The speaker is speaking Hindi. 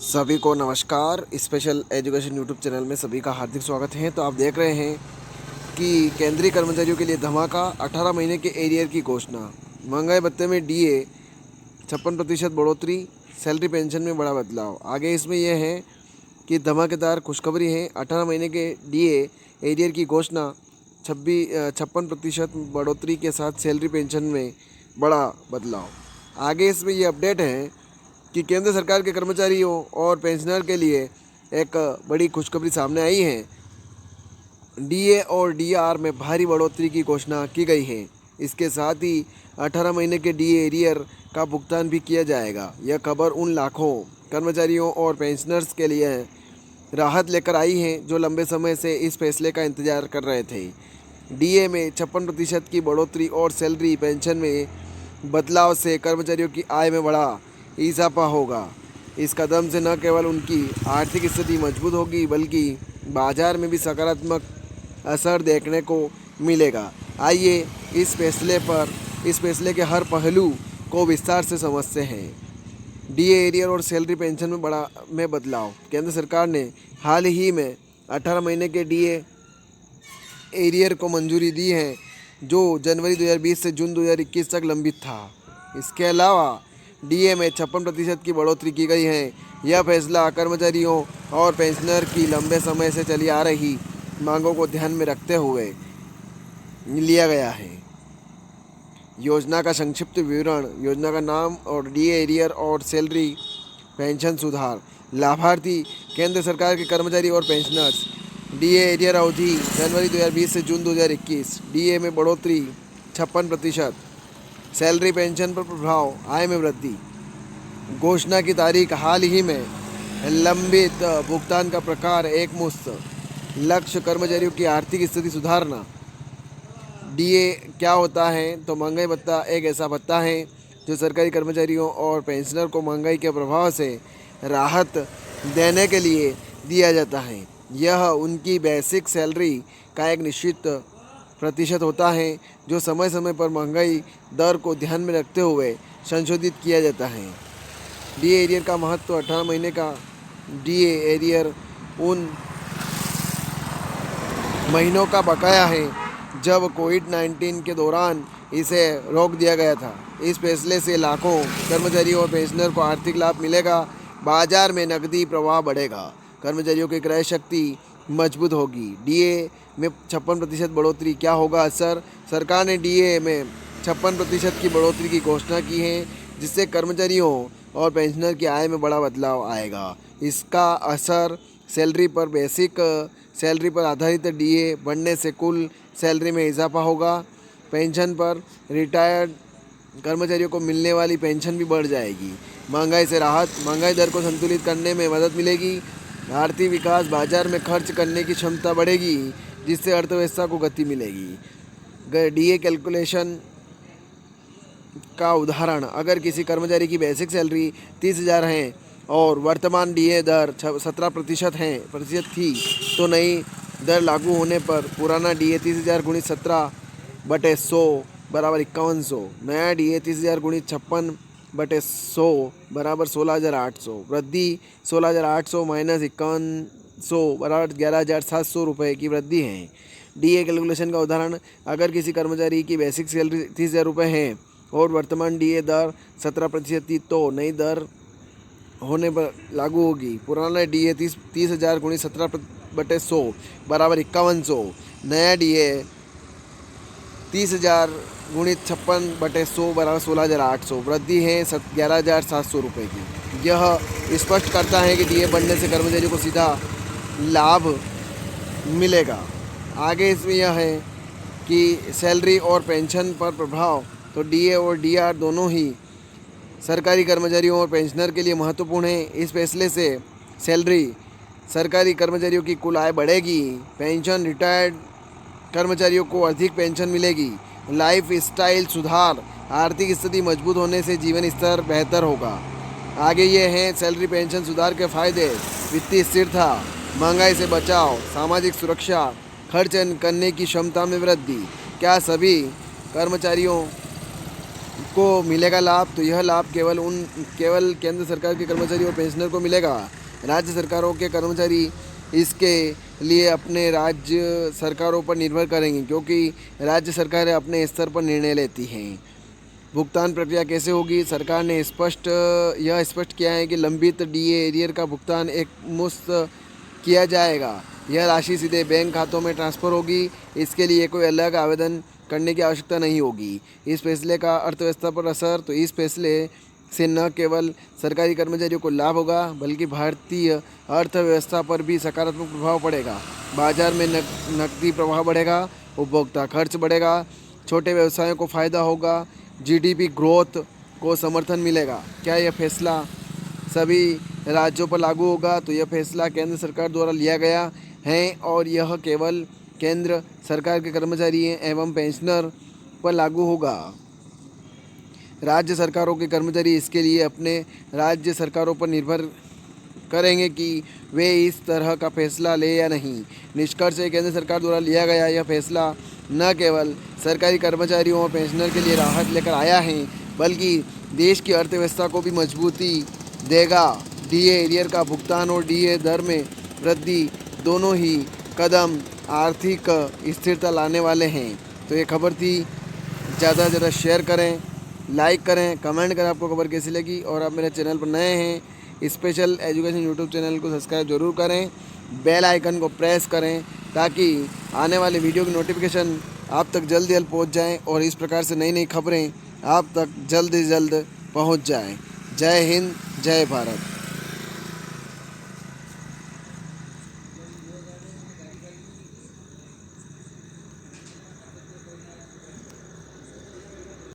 सभी को नमस्कार। स्पेशल एजुकेशन यूट्यूब चैनल में सभी का हार्दिक स्वागत है। तो आप देख रहे हैं कि केंद्रीय कर्मचारियों के लिए धमाका, 18 महीने के एरियर की घोषणा, महंगाई भत्ते में डीए 56% बढ़ोतरी, सैलरी पेंशन में बड़ा बदलाव। आगे इसमें यह है कि धमाकेदार खुशखबरी है। 18 महीने के डीए एरियर की घोषणा, 56% बढ़ोतरी के साथ सैलरी पेंशन में बड़ा बदलाव। आगे इसमें ये अपडेट है कि केंद्र सरकार के कर्मचारियों और पेंशनर के लिए एक बड़ी खुशखबरी सामने आई है। डीए और डीआर में भारी बढ़ोतरी की घोषणा की गई है। इसके साथ ही 18 महीने के डीए एरियर का भुगतान भी किया जाएगा। यह खबर उन लाखों कर्मचारियों और पेंशनर्स के लिए राहत लेकर आई है जो लंबे समय से इस फैसले का इंतजार कर रहे थे। डीए में 56% की बढ़ोतरी और सैलरी पेंशन में बदलाव से कर्मचारियों की आय में बड़ा इजाफा होगा। इस कदम से न केवल उनकी आर्थिक स्थिति मजबूत होगी बल्कि बाजार में भी सकारात्मक असर देखने को मिलेगा। आइए इस फैसले के हर पहलू को विस्तार से समझते हैं। डीए एरियर और सैलरी पेंशन में बदलाव। केंद्र सरकार ने हाल ही में 18 महीने के डीए एरियर को मंजूरी दी है जो जनवरी 2020 से जून 2021 तक लंबित था। इसके अलावा डीए में 56% की बढ़ोतरी की गई है। यह फैसला कर्मचारियों और पेंशनर की लंबे समय से चली आ रही मांगों को ध्यान में रखते हुए लिया गया है। योजना का संक्षिप्त विवरण। योजना का नाम और डीए एरियर और सैलरी पेंशन सुधार। लाभार्थी केंद्र सरकार के कर्मचारी और पेंशनर्स। डीए एरियर अवधि जनवरी 2020 से जून 2021। डीए में बढ़ोतरी 56%। सैलरी पेंशन पर प्रभाव, आय में वृद्धि। घोषणा की तारीख हाल ही में। लंबित भुगतान का प्रकार, एक मुश्त। लक्ष्य कर्मचारियों की आर्थिक स्थिति सुधारना। डीए क्या होता है? तो महंगाई भत्ता एक ऐसा भत्ता है जो सरकारी कर्मचारियों और पेंशनर को महंगाई के प्रभाव से राहत देने के लिए दिया जाता है। यह उनकी बेसिक सैलरी का एक निश्चित प्रतिशत होता है जो समय समय पर महंगाई दर को ध्यान में रखते हुए संशोधित किया जाता है। डीए एरियर का महत्व। 18 महीने का डीए एरियर उन महीनों का बकाया है जब कोविड-19 के दौरान इसे रोक दिया गया था। इस फैसले से लाखों कर्मचारियों और पेंशनर को आर्थिक लाभ मिलेगा। बाजार में नकदी प्रवाह बढ़ेगा। कर्मचारियों की क्रय शक्ति मजबूत होगी। डीए में 56% बढ़ोतरी, क्या होगा असर? सरकार ने डीए में 56% की बढ़ोतरी की घोषणा की है जिससे कर्मचारियों और पेंशनर की आय में बड़ा बदलाव आएगा। इसका असर सैलरी पर, बेसिक सैलरी पर आधारित डीए बढ़ने से कुल सैलरी में इजाफा होगा। पेंशन पर, रिटायर्ड कर्मचारियों को मिलने वाली पेंशन भी बढ़ जाएगी। महंगाई से राहत, महंगाई दर को संतुलित करने में मदद मिलेगी। आर्थिक विकास, बाजार में खर्च करने की क्षमता बढ़ेगी जिससे अर्थव्यवस्था को गति मिलेगी। डीए कैलकुलेशन का उदाहरण, अगर किसी कर्मचारी की बेसिक सैलरी 30,000 है और वर्तमान डीए दर 17% थी तो नई दर लागू होने पर पुराना डीए 30,000 गुणित 17/100 बराबर 5100। नया डीए 30,000 गुणित 56/100 बराबर 16,800। वृद्धि 16,800 माइनस 5100 बराबर 11,700 रुपये की वृद्धि है। डीए कैलकुलेशन का उदाहरण, अगर किसी कर्मचारी की बेसिक सैलरी 30,000 रुपये है और वर्तमान डीए दर 17% थी तो नई दर होने पर लागू होगी। पुराना डीए 30,000 गुणित 17/100 बराबर 5100। नया डीए 30,000 गुणित 56/100 बराबर 16,800। वृद्धि है 11,700 रुपये की। यह स्पष्ट करता है कि डीए बढ़ने से कर्मचारियों को सीधा लाभ मिलेगा। आगे इसमें यह है कि सैलरी और पेंशन पर प्रभाव। तो डीए और डीआर दोनों ही सरकारी कर्मचारियों और पेंशनर के लिए महत्वपूर्ण है। इस फैसले से सैलरी, सरकारी कर्मचारियों की कुल आय बढ़ेगी। पेंशन, रिटायर्ड कर्मचारियों को अधिक पेंशन मिलेगी। लाइफ स्टाइल सुधार, आर्थिक स्थिति मजबूत होने से जीवन स्तर बेहतर होगा। आगे ये हैं सैलरी पेंशन सुधार के फायदे। वित्तीय स्थिरता, महंगाई से बचाव, सामाजिक सुरक्षा, खर्च करने की क्षमता में वृद्धि। क्या सभी कर्मचारियों को मिलेगा लाभ, तो यह लाभ केवल केंद्र सरकार के कर्मचारी और पेंशनर को मिलेगा। राज्य सरकारों के कर्मचारी इसके लिए अपने राज्य सरकारों पर निर्भर करेंगे, क्योंकि राज्य सरकारें अपने स्तर पर निर्णय लेती हैं। भुगतान प्रक्रिया कैसे होगी? सरकार ने यह स्पष्ट किया है कि लंबित डीए एरियर का भुगतान एक मुश्त किया जाएगा। यह राशि सीधे बैंक खातों में ट्रांसफ़र होगी। इसके लिए कोई अलग आवेदन करने की आवश्यकता नहीं होगी। इस फैसले का अर्थव्यवस्था पर असर, तो इस फैसले से न केवल सरकारी कर्मचारियों को लाभ होगा, बल्कि भारतीय अर्थव्यवस्था पर भी सकारात्मक प्रभाव पड़ेगा। बाजार में नकदी प्रवाह बढ़ेगा, उपभोक्ता खर्च बढ़ेगा, छोटे व्यवसायों को फ़ायदा होगा, जीडीपी ग्रोथ को समर्थन मिलेगा। क्या यह फैसला सभी राज्यों पर लागू होगा? तो यह फैसला केंद्र सरकार द्वारा लिया गया है और यह केवल केंद्र सरकार के कर्मचारी एवं पेंशनर पर लागू होगा। राज्य सरकारों के कर्मचारी इसके लिए अपने राज्य सरकारों पर निर्भर करेंगे कि वे इस तरह का फैसला ले या नहीं। निष्कर्ष है, केंद्र सरकार द्वारा लिया गया यह फैसला न केवल सरकारी कर्मचारियों और पेंशनर के लिए राहत लेकर आया है, बल्कि देश की अर्थव्यवस्था को भी मजबूती देगा। डीए एरियर का भुगतान और डीए दर में वृद्धि दोनों ही कदम आर्थिक स्थिरता लाने वाले हैं। तो ये खबर थी, ज़्यादा से ज़्यादा शेयर करें, लाइक करें, कमेंट करें आपको खबर कैसी लगी। और आप मेरे चैनल पर नए हैं, स्पेशल एजुकेशन यूट्यूब चैनल को सब्सक्राइब जरूर करें, बेल आइकन को प्रेस करें, ताकि आने वाले वीडियो की नोटिफिकेशन आप तक जल्द से जल्द पहुँच जाएँ और इस प्रकार से नई नई खबरें आप तक जल्द से जल्द पहुँच जाएँ। जय हिंद, जय भारत।